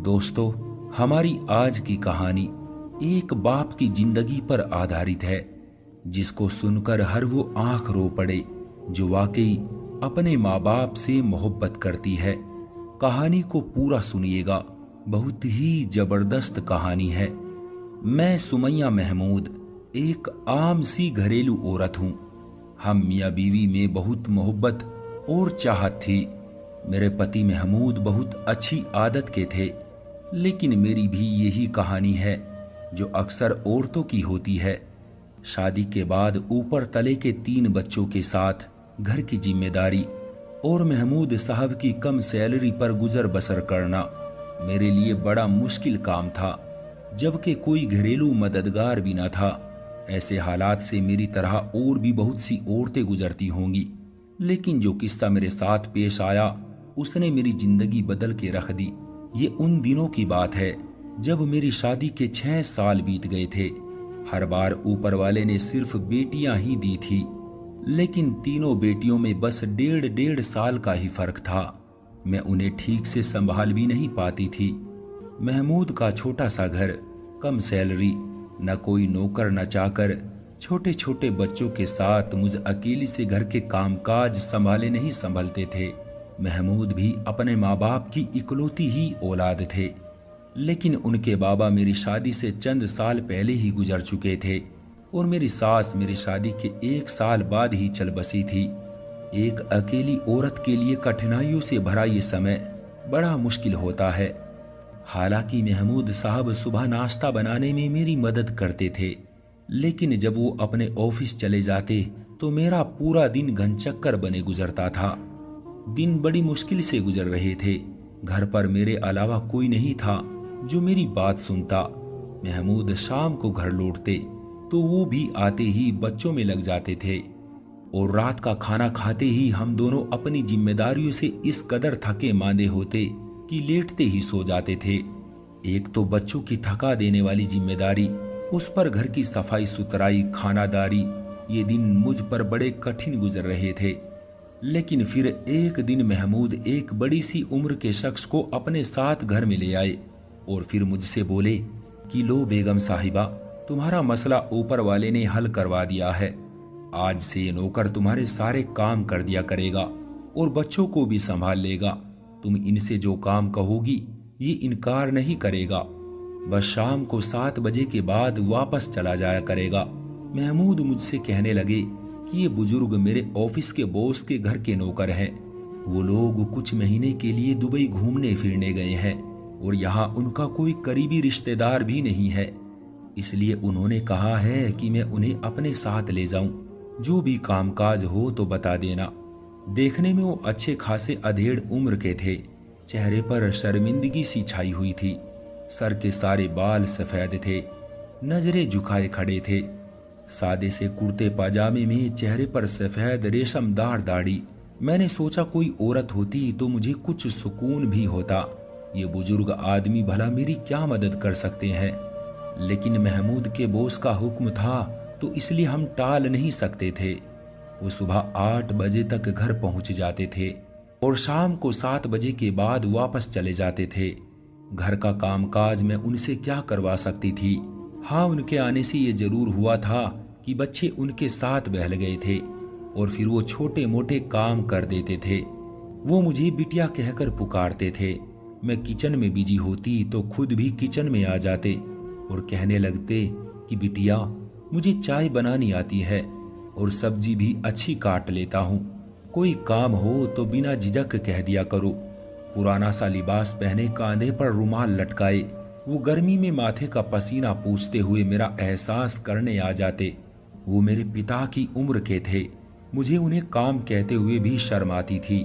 दोस्तों, हमारी आज की कहानी एक बाप की जिंदगी पर आधारित है, जिसको सुनकर हर वो आंख रो पड़े जो वाकई अपने माँ बाप से मोहब्बत करती है। कहानी को पूरा सुनिएगा, बहुत ही जबरदस्त कहानी है। मैं सुमैया महमूद एक आम सी घरेलू औरत हूँ। हम मियाँ बीवी में बहुत मोहब्बत और चाहत थी। मेरे पति महमूद बहुत अच्छी आदत के थे, लेकिन मेरी भी यही कहानी है जो अक्सर औरतों की होती है। शादी के बाद ऊपर तले के 3 बच्चों के साथ घर की जिम्मेदारी और महमूद साहब की कम सैलरी पर गुजर बसर करना मेरे लिए बड़ा मुश्किल काम था, जबकि कोई घरेलू मददगार भी न था। ऐसे हालात से मेरी तरह और भी बहुत सी औरतें गुजरती होंगी, लेकिन जो किस्सा मेरे साथ पेश आया उसने मेरी जिंदगी बदल के रख दी। ये उन दिनों की बात है जब मेरी शादी के 6 साल बीत गए थे। हर बार ऊपर वाले ने सिर्फ बेटियां ही दी थी, लेकिन तीनों बेटियों में बस 1.5 साल का ही फर्क था। मैं उन्हें ठीक से संभाल भी नहीं पाती थी। महमूद का छोटा सा घर, कम सैलरी, न कोई नौकर न चाकर, छोटे छोटे बच्चों के साथ मुझ अकेली से घर के कामकाज संभाले नहीं संभलते थे। महमूद भी अपने माँ बाप की इकलौती ही औलाद थे, लेकिन उनके बाबा मेरी शादी से चंद साल पहले ही गुजर चुके थे और मेरी सास मेरी शादी के 1 साल बाद ही चल बसी थी। एक अकेली औरत के लिए कठिनाइयों से भरा ये समय बड़ा मुश्किल होता है। हालांकि महमूद साहब सुबह नाश्ता बनाने में मेरी मदद करते थे, लेकिन जब वो अपने ऑफिस चले जाते तो मेरा पूरा दिन घनचक्कर बने गुजरता था। दिन बड़ी मुश्किल से गुजर रहे थे। घर पर मेरे अलावा कोई नहीं था जो मेरी बात सुनता। महमूद शाम को घर लौटते तो वो भी आते ही बच्चों में लग जाते थे, और रात का खाना खाते ही हम दोनों अपनी जिम्मेदारियों से इस कदर थके मांदे होते कि लेटते ही सो जाते थे। एक तो बच्चों की थका देने वाली जिम्मेदारी, उस पर घर की सफाई सुथराई, खानादारी, ये दिन मुझ पर बड़े कठिन गुजर रहे थे। लेकिन फिर एक दिन महमूद एक बड़ी सी उम्र के शख्स को अपने साथ घर में ले आए और फिर मुझसे बोले कि लो बेगम साहिबा, तुम्हारा मसला ऊपर वाले ने हल करवा दिया है। आज से ये नौकर तुम्हारे सारे काम कर दिया करेगा और बच्चों को भी संभाल लेगा। तुम इनसे जो काम कहोगी ये इनकार नहीं करेगा। बस शाम को 7 बजे के बाद वापस चला जाया करेगा। महमूद मुझसे कहने लगे कि ये बुजुर्ग मेरे ऑफिस के बॉस के घर के नौकर हैं। वो लोग कुछ महीने के लिए दुबई घूमने फिरने गए हैं और यहाँ उनका कोई करीबी रिश्तेदार भी नहीं है, इसलिए उन्होंने कहा है कि मैं उन्हें अपने साथ ले जाऊं। जो भी कामकाज हो तो बता देना। देखने में वो अच्छे खासे अधेड़ उम्र के थे। चेहरे पर शर्मिंदगी सी छाई हुई थी। सर के सारे बाल सफेद थे, नजरें झुकाए खड़े थे। सादे से कुर्ते पाजामे में, चेहरे पर सफेद रेशमदार दाढ़ी। मैंने सोचा कोई औरत होती तो मुझे कुछ सुकून भी होता। ये बुजुर्ग आदमी भला मेरी क्या मदद कर सकते हैं, लेकिन महमूद के बॉस का हुक्म था तो इसलिए हम टाल नहीं सकते थे। वो सुबह 8 बजे तक घर पहुंच जाते थे और शाम को 7 बजे के बाद वापस चले जाते थे। घर का कामकाज मैं उनसे क्या करवा सकती थी। हाँ, उनके आने से ये जरूर हुआ था कि बच्चे उनके साथ बहल गए थे और फिर वो छोटे मोटे काम कर देते थे। वो मुझे बिटिया कहकर पुकारते थे। मैं किचन में बिजी होती तो खुद भी किचन में आ जाते और कहने लगते कि बिटिया, मुझे चाय बनानी आती है और सब्जी भी अच्छी काट लेता हूँ। कोई काम हो तो बिना झिझक कह दिया करो। पुराना सा लिबास पहने, कांधे पर रुमाल लटकाए, वो गर्मी में माथे का पसीना पूछते हुए मेरा एहसास करने आ जाते। वो मेरे पिता की उम्र के थे। मुझे उन्हें काम कहते हुए भी शर्म आती थी।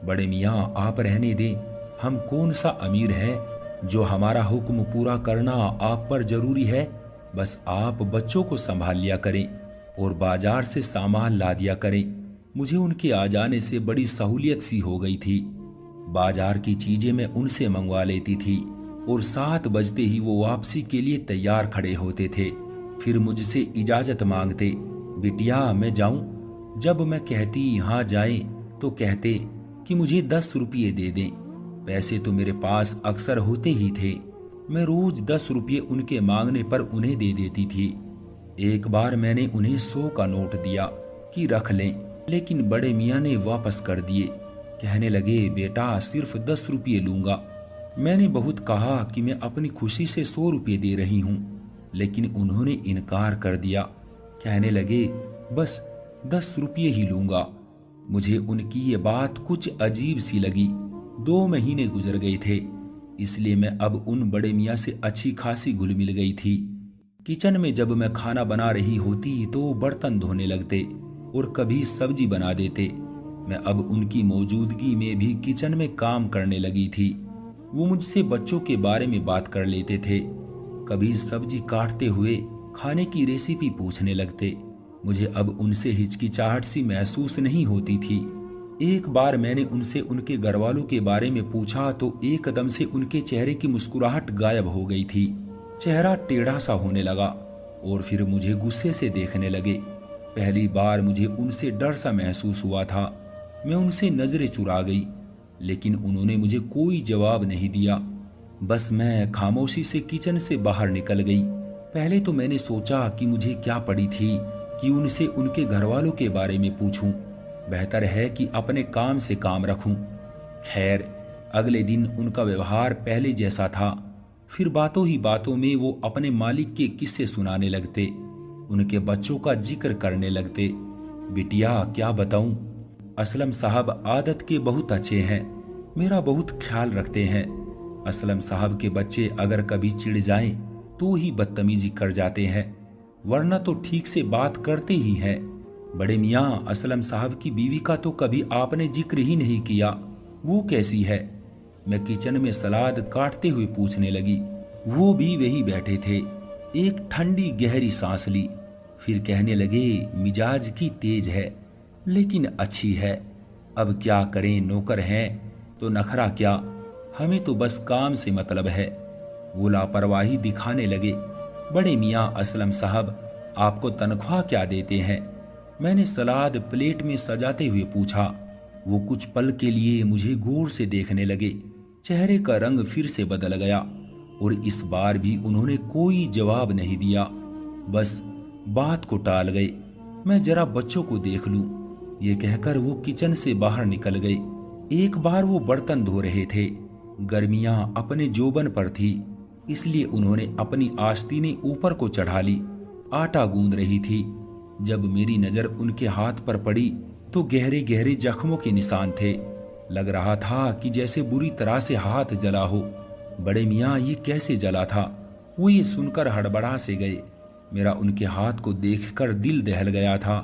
बड़े मियाँ, आप रहने दें। हम कौन सा अमीर हैं जो हमारा हुक्म पूरा करना आप पर जरूरी है। बस आप बच्चों को संभाल लिया करें और बाजार से सामान ला दिया करें। मुझे उनके आ जाने से बड़ी सहूलियत सी हो गई थी। बाजार की चीजें मैं उनसे मंगवा लेती थी और 7 बजते ही वो वापसी के लिए तैयार खड़े होते थे। फिर मुझसे इजाजत मांगते, बिटिया मैं जाऊं। जब मैं कहती हाँ जाएं तो कहते कि मुझे 10 रुपये दे दें। पैसे तो मेरे पास अक्सर होते ही थे। मैं रोज 10 रुपये उनके मांगने पर उन्हें दे देती थी। एक बार मैंने उन्हें 100 का नोट दिया कि रख लें, लेकिन बड़े मियाँ ने वापस कर दिए। कहने लगे, बेटा सिर्फ 10 रुपये लूंगा। मैंने बहुत कहा कि मैं अपनी खुशी से 100 रुपये दे रही हूँ, लेकिन उन्होंने इनकार कर दिया। कहने लगे, बस 10 रुपये ही लूंगा। मुझे उनकी ये बात कुछ अजीब सी लगी। 2 महीने गुजर गए थे, इसलिए मैं अब उन बड़े मियाँ से अच्छी खासी घुल मिल गई थी। किचन में जब मैं खाना बना रही होती तो बर्तन धोने लगते और कभी सब्जी बना देते। मैं अब उनकी मौजूदगी में भी किचन में काम करने लगी थी। वो मुझसे बच्चों के बारे में बात कर लेते थे। कभी सब्जी काटते हुए खाने की रेसिपी पूछने लगते। मुझे अब उनसे हिचकिचाहट सी महसूस नहीं होती थी। एक बार मैंने उनसे उनके घरवालों के बारे में पूछा तो एकदम से उनके चेहरे की मुस्कुराहट गायब हो गई थी। चेहरा टेढ़ा सा होने लगा और फिर मुझे गुस्से से देखने लगे। पहली बार मुझे उनसे डर सा महसूस हुआ था। मैं उनसे नजरें चुरा गई, लेकिन उन्होंने मुझे कोई जवाब नहीं दिया। बस मैं खामोशी से किचन से बाहर निकल गई। पहले तो मैंने सोचा कि मुझे क्या पड़ी थी कि उनसे उनके घरवालों के बारे में पूछूं। बेहतर है कि अपने काम से काम रखूं। खैर, अगले दिन उनका व्यवहार पहले जैसा था। फिर बातों ही बातों में वो अपने मालिक के किस्से सुनाने लगते, उनके बच्चों का जिक्र करने लगते। बिटिया क्या बताऊं, असलम साहब आदत के बहुत अच्छे हैं, मेरा बहुत ख्याल रखते हैं। असलम साहब के बच्चे अगर कभी चिढ़ जाएं तो ही बदतमीजी कर जाते हैं, वरना तो ठीक से बात करते ही हैं। बड़े मियाँ, असलम साहब की बीवी का तो कभी आपने जिक्र ही नहीं किया, वो कैसी है? मैं किचन में सलाद काटते हुए पूछने लगी। वो भी वही बैठे थे। एक ठंडी गहरी सांस ली, फिर कहने लगे, मिजाज की तेज है लेकिन अच्छी है। अब क्या करें, नौकर हैं तो नखरा क्या, हमें तो बस काम से मतलब है। वो लापरवाही दिखाने लगे। बड़े मियाँ, असलम साहब आपको तनख्वाह क्या देते हैं? मैंने सलाद प्लेट में सजाते हुए पूछा। वो कुछ पल के लिए मुझे गौर से देखने लगे। चेहरे का रंग फिर से बदल गया और इस बार भी उन्होंने कोई जवाब नहीं दिया, बस बात को टाल गए। मैं जरा बच्चों को देख लूं, ये कहकर वो किचन से बाहर निकल गए। एक बार वो बर्तन धो रहे थे। गर्मियां अपने जोबन पर थी, इसलिए उन्होंने अपनी आस्तीनें ऊपर को चढ़ा ली। आटा गूंद रही थी। जब मेरी नजर उनके हाथ पर पड़ी तो गहरे गहरे जख्मों के निशान थे। लग रहा था कि जैसे बुरी तरह से हाथ जला हो। बड़े मियाँ, ये कैसे जला था? वो ये सुनकर हड़बड़ा से गए। मेरा उनके हाथ को देखकर दिल दहल गया था।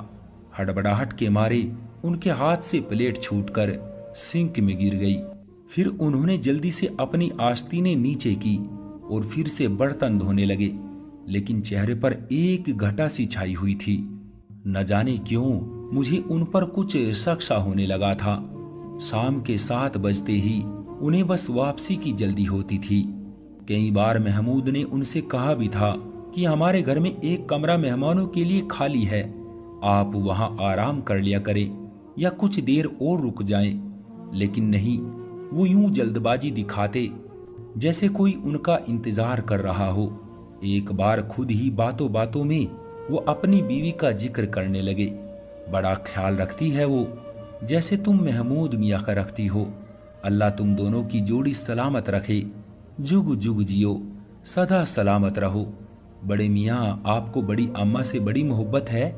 हड़बड़ाहट के मारे उनके हाथ से प्लेट छूटकर सिंक में गिर गई। फिर उन्होंने जल्दी से अपनी आस्तीनें नीचे की और फिर से बर्तन धोने लगे, लेकिन चेहरे पर एक घटा सी छाई हुई थी। न जाने क्यों मुझे उन पर कुछ शक सा होने लगा था। शाम के 7 बजते ही उन्हें बस वापसी की जल्दी होती थी। कई बार महमूद ने उनसे कहा भी था कि हमारे घर में एक कमरा मेहमानों के लिए खाली है, आप वहां आराम कर लिया करें या कुछ देर और रुक जाएं। लेकिन नहीं, वो यूं जल्दबाजी दिखाते जैसे कोई उनका इंतजार कर रहा हो। एक बार खुद ही बातों बातों में वो अपनी बीवी का जिक्र करने लगे। बड़ा ख्याल रखती है वो, जैसे तुम महमूद मियाँ का रखती हो। अल्लाह तुम दोनों की जोड़ी सलामत रखे, जुग जुग जियो, सदा सलामत रहो। बड़े मियाँ, आपको बड़ी अम्मा से बड़ी मोहब्बत है,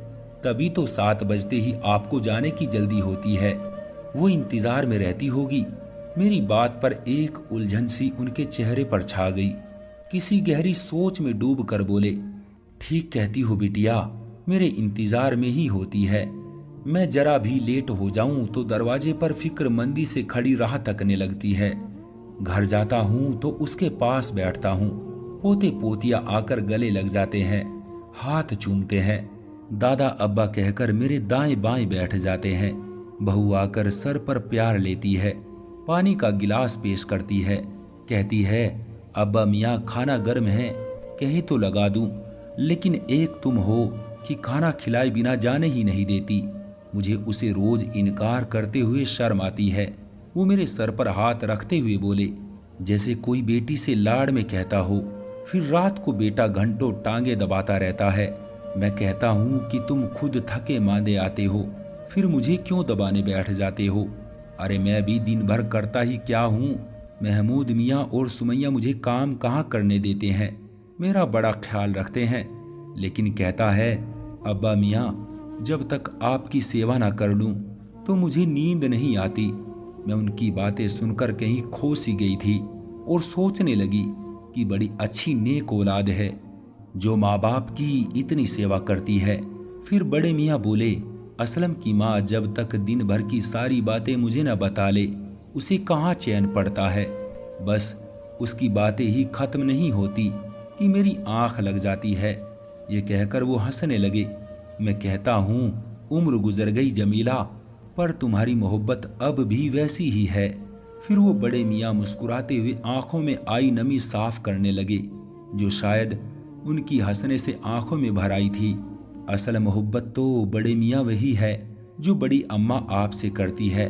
तभी तो 7 बजते ही आपको जाने की जल्दी होती है। वो इंतजार में रहती होगी। मेरी बात पर एक उलझन सी उनके चेहरे पर छा गई। किसी गहरी सोच में डूब कर बोले, ठीक कहती हो बिटिया, मेरे इंतजार में ही होती है। मैं जरा भी लेट हो जाऊं तो दरवाजे पर फिक्रमंदी से खड़ी राह तकने लगती है। घर जाता हूं तो उसके पास बैठता हूं। पोते पोतिया आकर गले लग जाते हैं, हाथ चूमते हैं। दादा अब्बा कहकर मेरे दाएं बाएं बैठ जाते हैं। बहू आकर सर पर प्यार लेती है, पानी का गिलास पेश करती है, कहती है, अब्बा मियाँ खाना गर्म है, कहे तो लगा दूं, लेकिन एक तुम हो कि खाना खिलाए बिना जाने ही नहीं देती। मुझे उसे रोज इनकार करते हुए शर्म आती है। वो मेरे सर पर हाथ रखते हुए बोले, जैसे कोई बेटी से लाड़ में कहता हो। फिर रात को बेटा घंटों टांगे दबाता रहता है। मैं कहता हूं कि तुम खुद थके मांदे आते हो, फिर मुझे क्यों दबाने बैठ जाते हो? अरे मैं भी दिन भर करता ही क्या हूं? महमूद मियाँ और सुमैया मुझे काम कहाँ करने देते हैं, मेरा बड़ा ख्याल रखते हैं। लेकिन कहता है, अब्बा मियाँ, जब तक आपकी सेवा ना कर लूं तो मुझे नींद नहीं आती। मैं उनकी बातें सुनकर कहीं खो सी गई थी और सोचने लगी कि बड़ी अच्छी नेक औलाद है जो माँ बाप की इतनी सेवा करती है। फिर बड़े मियाँ बोले, असलम की माँ जब तक दिन भर की सारी बातें मुझे न बता ले, उसे कहाँ चैन पड़ता है। बस उसकी बातें ही खत्म नहीं होती कि मेरी आंख लग जाती है। ये कहकर वो हंसने लगे। मैं कहता हूँ, उम्र गुजर गई जमीला, पर तुम्हारी मोहब्बत अब भी वैसी ही है। फिर वो बड़े मियाँ मुस्कुराते हुए आंखों में आई नमी साफ करने लगे, जो शायद उनकी हंसने से आंखों में भर आई थी। असल मोहब्बत तो बड़े मियाँ वही है जो बड़ी अम्मा आपसे करती है।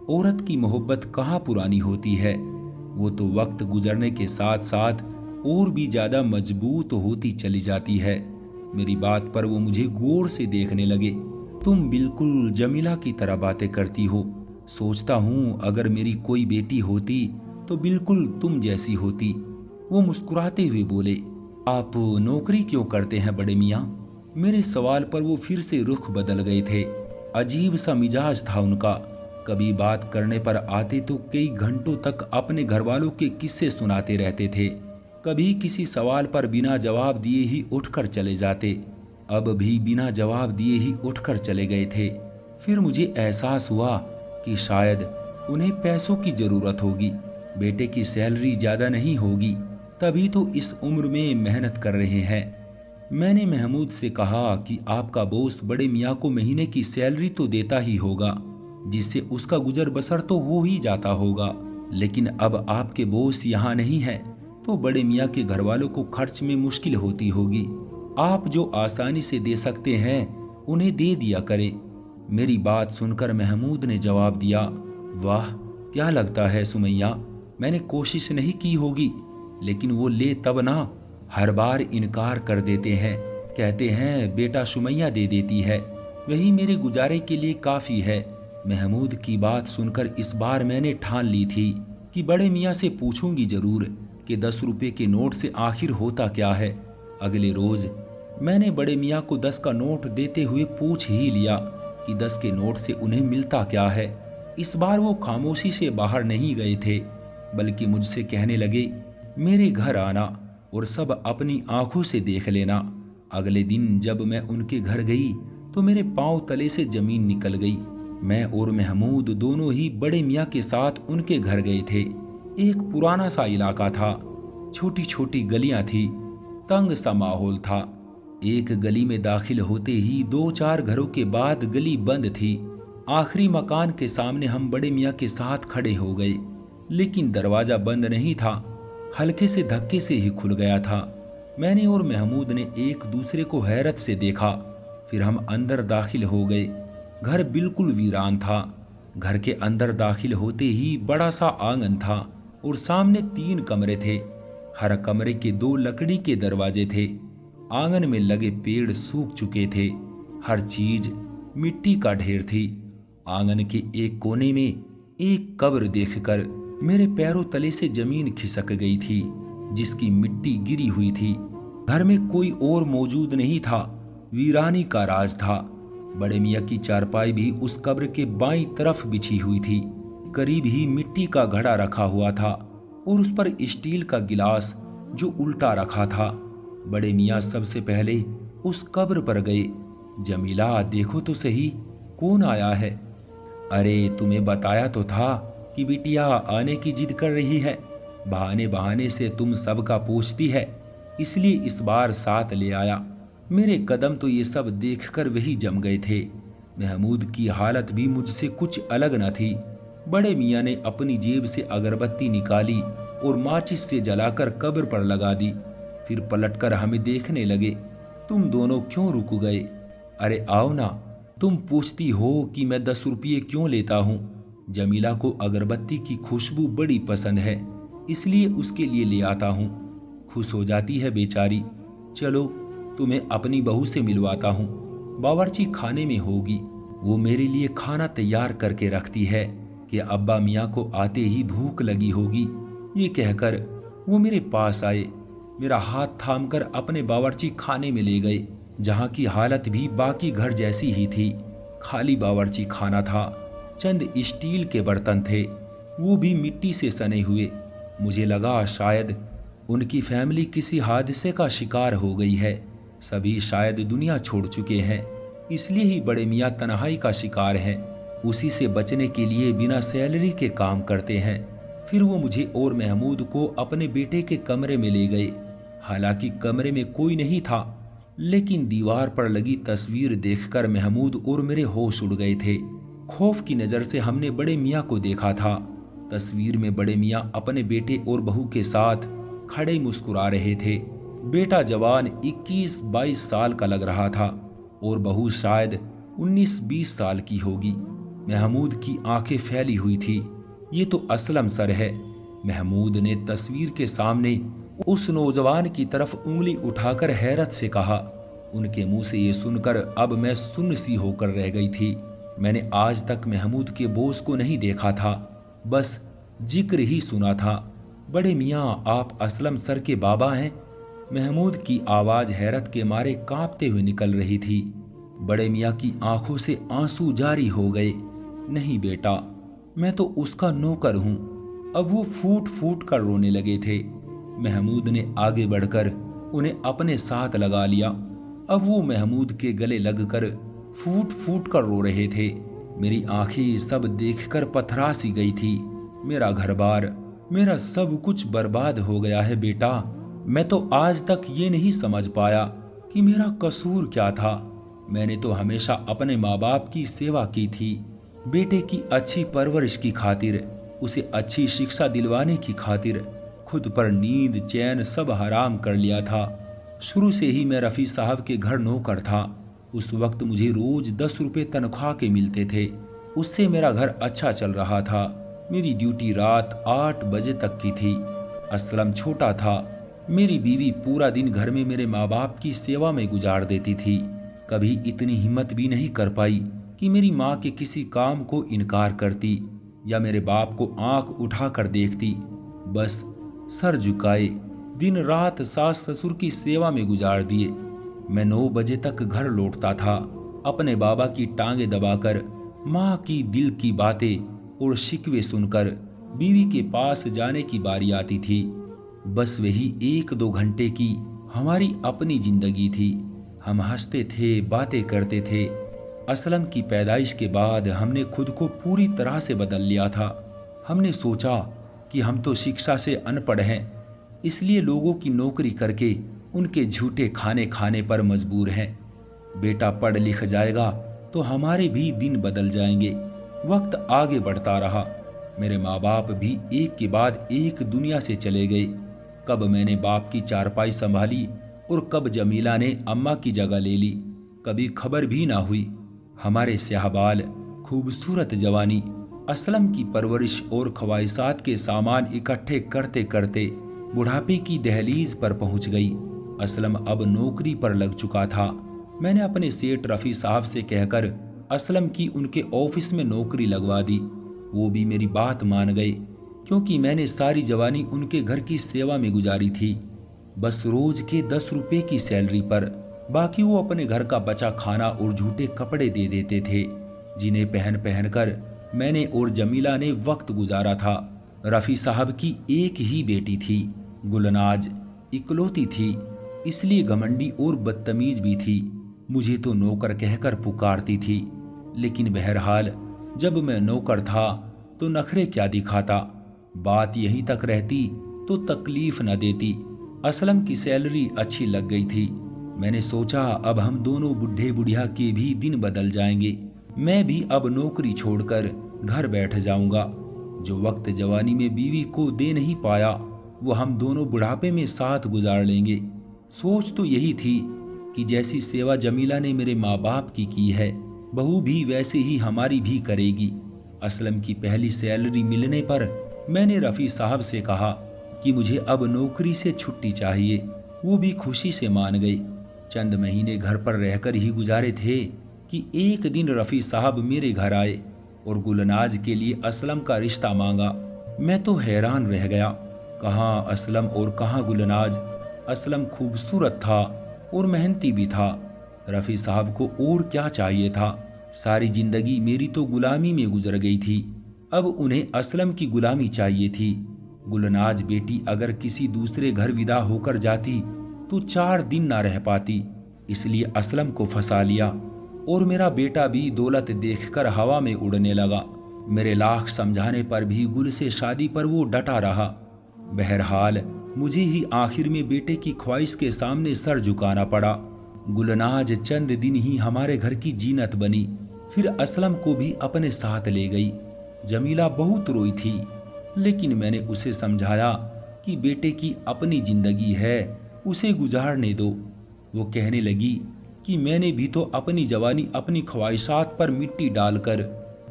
औरत की मोहब्बत कहाँ पुरानी होती है, वो तो वक्त गुजरने के साथ साथ और भी ज्यादा मजबूत होती चली जाती है। मेरी बात पर वो मुझे गौर से देखने लगे। तुम बिल्कुल जमीला की तरह बातें करती हो। सोचता हूँ अगर मेरी कोई बेटी होती तो बिल्कुल तुम जैसी होती। वो मुस्कुराते हुए बोले, आप नौकरी क्यों करते हैं बड़े मियाँ? मेरे सवाल पर वो फिर से रुख बदल गए थे। अजीब सा मिजाज था उनका। कभी बात करने पर आते तो कई घंटों तक अपने घर वालों के किस्से सुनाते रहते थे। कभी किसी सवाल पर बिना जवाब दिए ही उठकर चले जाते। अब भी बिना जवाब दिए ही उठकर चले गए थे। फिर मुझे एहसास हुआ कि शायद उन्हें पैसों की जरूरत होगी, बेटे की सैलरी ज्यादा नहीं होगी, तभी तो इस उम्र में मेहनत कर रहे हैं। मैंने महमूद से कहा कि आपका बॉस बड़े मियाँ को महीने की सैलरी तो देता ही होगा, जिससे उसका गुजर बसर तो हो ही जाता होगा। लेकिन अब आपके बॉस यहाँ नहीं है तो बड़े मियाँ के घर वालों को खर्च में मुश्किल होती होगी। आप जो आसानी से दे सकते हैं उन्हें दे दिया करें। मेरी बात सुनकर महमूद ने जवाब दिया, वाह, क्या लगता है सुमैया, मैंने कोशिश नहीं की होगी, लेकिन वो ले तब ना, हर बार इनकार कर देते हैं। कहते हैं बेटा सुमैया दे देती है, वही मेरे गुजारे के लिए काफी है। महमूद की बात सुनकर इस बार मैंने ठान ली थी कि बड़े मियाँ से पूछूंगी जरूर कि 10 रुपए के नोट से आखिर होता क्या है। अगले रोज मैंने बड़े मियाँ को 10 का नोट देते हुए पूछ ही लिया कि 10 के नोट से उन्हें मिलता क्या है। इस बार वो खामोशी से बाहर नहीं गए थे, बल्कि मुझसे कहने लगे, मेरे घर आना और सब अपनी आंखों से देख लेना। अगले दिन जब मैं उनके घर गई तो मेरे पांव तले से जमीन निकल गई। मैं और महमूद दोनों ही बड़े मियाँ के साथ उनके घर गए थे। एक पुराना सा इलाका था, छोटी छोटी गलियां थी, तंग सा माहौल था। एक गली में दाखिल होते ही 2-4 घरों के बाद गली बंद थी। आखिरी मकान के सामने हम बड़े मियाँ के साथ खड़े हो गए, लेकिन दरवाजा बंद नहीं था, हल्के से धक्के से ही खुल गया था। मैंने और महमूद ने एक दूसरे को हैरत से देखा। फिर हम अंदर दाखिल हो गए। घर बिल्कुल वीरान था। घर के अंदर दाखिल होते ही बड़ा सा आंगन था और सामने 3 कमरे थे। हर कमरे के 2 लकड़ी के दरवाजे थे। आंगन में लगे पेड़ सूख चुके थे। हर चीज मिट्टी का ढेर थी। आंगन के एक कोने में एक कब्र देखकर मेरे पैरों तले से जमीन खिसक गई थी, जिसकी मिट्टी गिरी हुई थी। घर में कोई और मौजूद नहीं था, वीरानी का राज था। बड़े मियाँ की चारपाई भी उस कब्र के बाईं तरफ बिछी हुई थी। करीब ही मिट्टी का घड़ा रखा हुआ था और उस पर स्टील का गिलास जो उल्टा रखा था। बड़े मियाँ सबसे पहले उस कब्र पर गए। जमीला, देखो तो सही, कौन आया है? अरे तुम्हें बताया तो था कि बिटिया आने की जिद कर रही है। बहाने बहाने से तुम सबका पूछती है, इसलिए इस बार साथ ले आया। मेरे कदम तो ये सब देखकर वही जम गए थे। महमूद की हालत भी मुझसे कुछ अलग न थी। बड़े मियाँ ने अपनी जेब से अगरबत्ती निकाली और माचिस से जलाकर कब्र पर लगा दी। फिर पलटकर हमें देखने लगे। तुम दोनों क्यों रुक गए? अरे आओ ना। तुम पूछती हो कि मैं 10 रुपये क्यों लेता हूँ। जमीला को अगरबत्ती की खुशबू बड़ी पसंद है, इसलिए उसके लिए ले आता हूँ। खुश हो जाती है बेचारी। चलो तुम्हें अपनी बहू से मिलवाता हूँ, बावर्ची खाने में होगी। वो मेरे लिए खाना तैयार करके रखती है कि अब्बा मियाँ को आते ही भूख लगी होगी। ये कहकर वो मेरे पास आए, मेरा हाथ थामकर अपने बावर्ची खाने में ले गए, जहाँ की हालत भी बाकी घर जैसी ही थी। खाली बावर्ची खाना था, चंद स्टील के बर्तन थे, वो भी मिट्टी से सने हुए। मुझे लगा शायद उनकी फैमिली किसी हादसे का शिकार हो गई है। सभी शायद दुनिया छोड़ चुके हैं, इसलिए ही बड़े मियाँ तन्हाई का शिकार हैं। उसी से बचने के लिए बिना सैलरी के काम करते हैं। फिर वो मुझे और महमूद को अपने बेटे के कमरे में ले गए। हालांकि कमरे में कोई नहीं था, लेकिन दीवार पर लगी तस्वीर देखकर महमूद और मेरे होश उड़ गए थे। खौफ की नजर से हमने बड़े मियाँ को देखा था। तस्वीर में बड़े मियाँ अपने बेटे और बहू के साथ खड़े मुस्कुरा रहे थे। बेटा जवान 21-22 साल का लग रहा था और बहू शायद 19-20 साल की होगी। महमूद की आंखें फैली हुई थी। ये तो असलम सर है। महमूद ने तस्वीर के सामने उस नौजवान की तरफ उंगली उठाकर हैरत से कहा। उनके मुंह से ये सुनकर अब मैं सुन्न सी होकर रह गई थी। मैंने आज तक महमूद के बॉस को नहीं देखा था, बस जिक्र ही सुना था। बड़े मियाँ, आप असलम सर के बाबा हैं? महमूद की आवाज हैरत के मारे कांपते हुए निकल रही थी। बड़े मियाँ की आंखों से आंसू जारी हो गए। नहीं बेटा, मैं तो उसका नौकर हूं। अब वो फूट फूट कर रोने लगे थे। महमूद ने आगे बढ़कर उन्हें अपने साथ लगा लिया। अब वो महमूद के गले लगकर फूट फूट कर रो रहे थे। मेरी आंखें सब देखकर पथरा सी गई थी। मेरा घर बार, मेरा सब कुछ बर्बाद हो गया है बेटा। मैं तो आज तक ये नहीं समझ पाया कि मेरा कसूर क्या था। मैंने तो हमेशा अपने माँ बाप की सेवा की थी, बेटे की अच्छी परवरिश की खातिर, उसे अच्छी शिक्षा दिलवाने की खातिर। खुद पर नींद चैन सब हराम कर लिया था। शुरू से ही मैं रफी साहब के घर नौकर था। उस वक्त मुझे रोज 10 रुपए तनख्वाह के मिलते थे। उससे मेरा घर अच्छा चल रहा था। मेरी ड्यूटी रात 8 बजे तक की थी। असलम छोटा था। मेरी बीवी पूरा दिन घर में मेरे माँ बाप की सेवा में गुजार देती थी। कभी इतनी हिम्मत भी नहीं कर पाई कि मेरी माँ के किसी काम को इनकार करती या मेरे बाप को आंख उठाकर देखती। बस सर झुकाए दिन रात सास ससुर की सेवा में गुजार दिए। मैं 9 बजे तक घर लौटता था, अपने बाबा की टांगे दबाकर। माँ की दिल की बातें और शिकवे सुनकर बीवी के पास जाने की बारी आती थी। बस वही 1-2 घंटे की हमारी अपनी जिंदगी थी। हम हंसते थे, बातें करते थे। असलम की पैदाइश के बाद हमने खुद को पूरी तरह से बदल लिया था। हमने सोचा कि हम तो शिक्षा से अनपढ़ हैं, इसलिए लोगों की नौकरी करके उनके झूठे खाने खाने पर मजबूर हैं। बेटा पढ़ लिख जाएगा तो हमारे भी दिन बदल जाएंगे। वक्त आगे बढ़ता रहा। मेरे माँ बाप भी एक के बाद एक दुनिया से चले गए। कब मैंने बाप की चारपाई संभाली और कब जमीला ने अम्मा की जगह ले ली, कभी खबर भी ना हुई। हमारे स्याहबाल, खूबसूरत जवानी, असलम की परवरिश और ख्वाहिशात के सामान इकट्ठे करते करते बुढ़ापे की दहलीज पर पहुंच गई। असलम अब नौकरी पर लग चुका था। मैंने अपने सेठ रफी साहब से कहकर असलम की उनके ऑफिस में नौकरी लगवा दी। वो भी मेरी बात मान गए, क्योंकि मैंने सारी जवानी उनके घर की सेवा में गुजारी थी। बस रोज के 10 रुपए की सैलरी पर, बाकी वो अपने घर का बचा खाना और झूठे कपड़े दे देते थे, जिन्हें पहन पहन कर मैंने और जमीला ने वक्त गुजारा था। रफी साहब की एक ही बेटी थी, गुलनाज, इकलौती थी, इसलिए घमंडी और बदतमीज भी थी। मुझे तो नौकर कहकर पुकारती थी, लेकिन बहरहाल जब मैं नौकर था तो नखरे क्या दिखाता। बात यहीं तक रहती तो तकलीफ न देती। असलम की सैलरी अच्छी लग गई थी। मैंने सोचा अब हम दोनों बुढ़े बुढ़िया के भी दिन बदल जाएंगे। मैं भी अब नौकरी छोड़कर घर बैठ जाऊंगा। जो वक्त जवानी में बीवी को दे नहीं पाया, वो हम दोनों बुढ़ापे में साथ गुजार लेंगे। सोच तो यही थी कि जैसी सेवा जमीला ने मेरे माँ बाप की है, बहू भी वैसे ही हमारी भी करेगी। असलम की पहली सैलरी मिलने पर मैंने रफ़ी साहब से कहा कि मुझे अब नौकरी से छुट्टी चाहिए। वो भी खुशी से मान गए। चंद महीने घर पर रहकर ही गुजारे थे कि एक दिन रफ़ी साहब मेरे घर आए और गुलनाज के लिए असलम का रिश्ता मांगा। मैं तो हैरान रह गया, कहाँ असलम और कहाँ गुलनाज। असलम खूबसूरत था और मेहनती भी था। रफ़ी साहब को और क्या चाहिए था। सारी जिंदगी मेरी तो गुलामी में गुजर गई थी, अब उन्हें असलम की गुलामी चाहिए थी। गुलनाज बेटी अगर किसी दूसरे घर विदा होकर जाती तो 4 दिन ना रह पाती, इसलिए असलम को फंसा लिया और मेरा बेटा भी दौलत देखकर हवा में उड़ने लगा। मेरे लाख समझाने पर भी गुल से शादी पर वो डटा रहा। बहरहाल मुझे ही आखिर में बेटे की ख्वाहिश के सामने सर झुकाना पड़ा। गुलनाज चंद दिन ही हमारे घर की जीनत बनी, फिर असलम को भी अपने साथ ले गई। जमीला बहुत रोई थी, लेकिन मैंने उसे समझाया कि बेटे की अपनी जिंदगी है, उसे गुजारने दो। वो कहने लगी कि मैंने भी तो अपनी जवानी अपनी ख्वाहिशात पर मिट्टी डालकर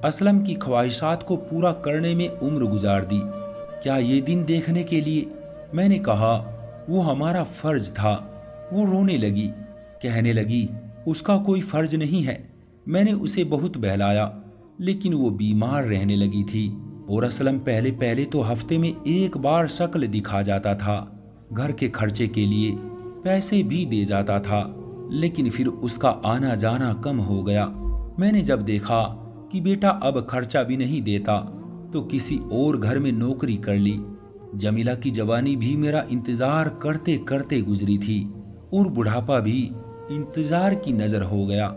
असलम की ख्वाहिशात को पूरा करने में उम्र गुजार दी, क्या ये दिन देखने के लिए? मैंने कहा वो हमारा फर्ज था। वो रोने लगी, कहने लगी उसका कोई फर्ज नहीं है। मैंने उसे बहुत बहलाया, लेकिन वो बीमार रहने लगी थी और असलम पहले पहले तो हफ्ते में 1 बार शक्ल दिखा जाता था। घर के खर्चे के लिए पैसे भी दे जाता था, लेकिन फिर उसका आना जाना कम हो गया। मैंने जब देखा कि बेटा अब खर्चा भी नहीं देता तो किसी और घर में नौकरी कर ली। जमीला की जवानी भी मेरा इंतजार करते करते गुजरी थी और बुढ़ापा भी इंतजार की नजर हो गया।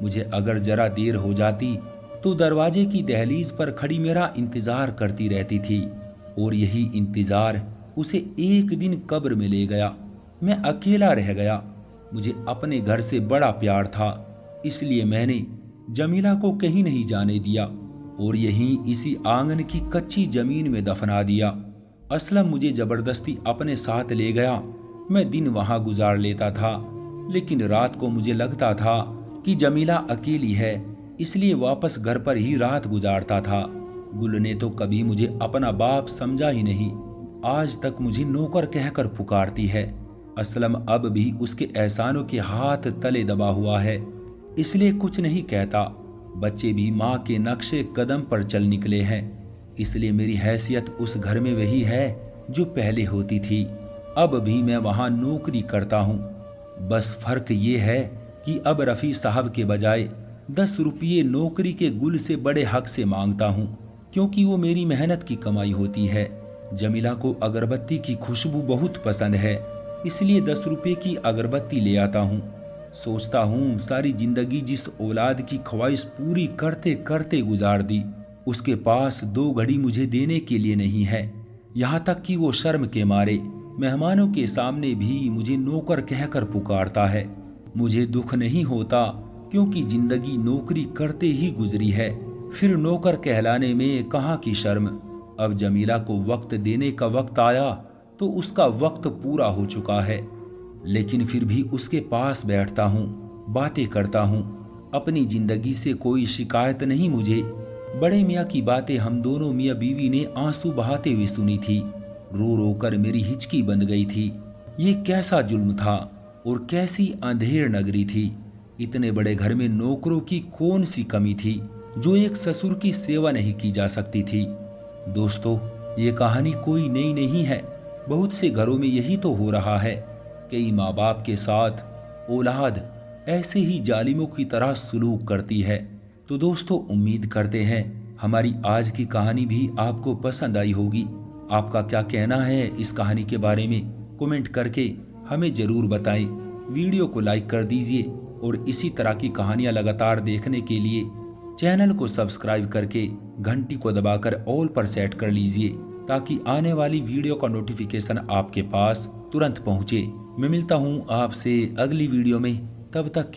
मुझे अगर जरा देर हो जाती तो दरवाजे की दहलीज पर खड़ी मेरा इंतजार करती रहती थी और यही इंतजार उसे एक दिन कब्र में ले गया। मैं अकेला रह गया। मुझे अपने घर से बड़ा प्यार था, इसलिए मैंने जमीला को कहीं नहीं जाने दिया और यहीं इसी आंगन की कच्ची जमीन में दफना दिया। असलम मुझे जबरदस्ती अपने साथ ले गया। मैं दिन वहां गुजार लेता था, लेकिन रात को मुझे लगता था कि जमीला अकेली है, इसलिए वापस घर पर ही रात गुजारता था। गुल ने तो कभी मुझे अपना बाप समझा ही नहीं, आज तक मुझे नौकर कहकर पुकारती है। असलम अब भी उसके एहसानों के हाथ तले दबा हुआ है, इसलिए कुछ नहीं कहता। बच्चे भी माँ के नक्शे कदम पर चल निकले हैं, इसलिए मेरी हैसियत उस घर में वही है जो पहले होती थी। अब भी मैं वहां नौकरी करता हूँ, बस फर्क ये है कि अब रफ़ी साहब के बजाय 10 रुपये नौकरी के गुल से बड़े हक से मांगता हूँ, क्योंकि वो मेरी मेहनत की कमाई होती है। जमीला को अगरबत्ती की खुशबू बहुत पसंद है, इसलिए 10 रुपये की अगरबत्ती ले आता हूँ। सोचता हूँ सारी जिंदगी जिस औलाद की ख्वाहिश पूरी करते करते गुजार दी, उसके पास 2 घड़ी मुझे देने के लिए नहीं है। यहाँ तक कि वो शर्म के मारे मेहमानों के सामने भी मुझे नौकर कहकर पुकारता है। मुझे दुख नहीं होता, क्योंकि जिंदगी नौकरी करते ही गुजरी है, फिर नौकर कहलाने में कहाँ की शर्म। अब जमीला को वक्त देने का वक्त आया तो उसका वक्त पूरा हो चुका है, लेकिन फिर भी उसके पास बैठता हूँ, बातें करता हूँ। अपनी जिंदगी से कोई शिकायत नहीं मुझे। बड़े मियाँ की बातें हम दोनों मियाँ बीवी ने आंसू बहाते हुए सुनी थी। रो रो कर मेरी हिचकी बंध गई थी। ये कैसा जुल्म था और कैसी अंधेर नगरी थी। इतने बड़े घर में नौकरों की कौन सी कमी थी जो एक ससुर की सेवा नहीं की जा सकती थी। दोस्तों, ये कहानी कोई नई नहीं है, बहुत से घरों में यही तो हो रहा है। कई माँ बाप के साथ औलाद ऐसे ही जालिमों की तरह सलूक करती है। तो दोस्तों, उम्मीद करते हैं हमारी आज की कहानी भी आपको पसंद आई होगी। आपका क्या कहना है इस कहानी के बारे में, कमेंट करके हमें जरूर बताएं। वीडियो को लाइक कर दीजिए और इसी तरह की कहानियां लगातार देखने के लिए चैनल को सब्सक्राइब करके घंटी को दबाकर ऑल पर सेट कर लीजिए, ताकि आने वाली वीडियो का नोटिफिकेशन आपके पास तुरंत पहुंचे। मैं मिलता हूं आपसे अगली वीडियो में, तब तक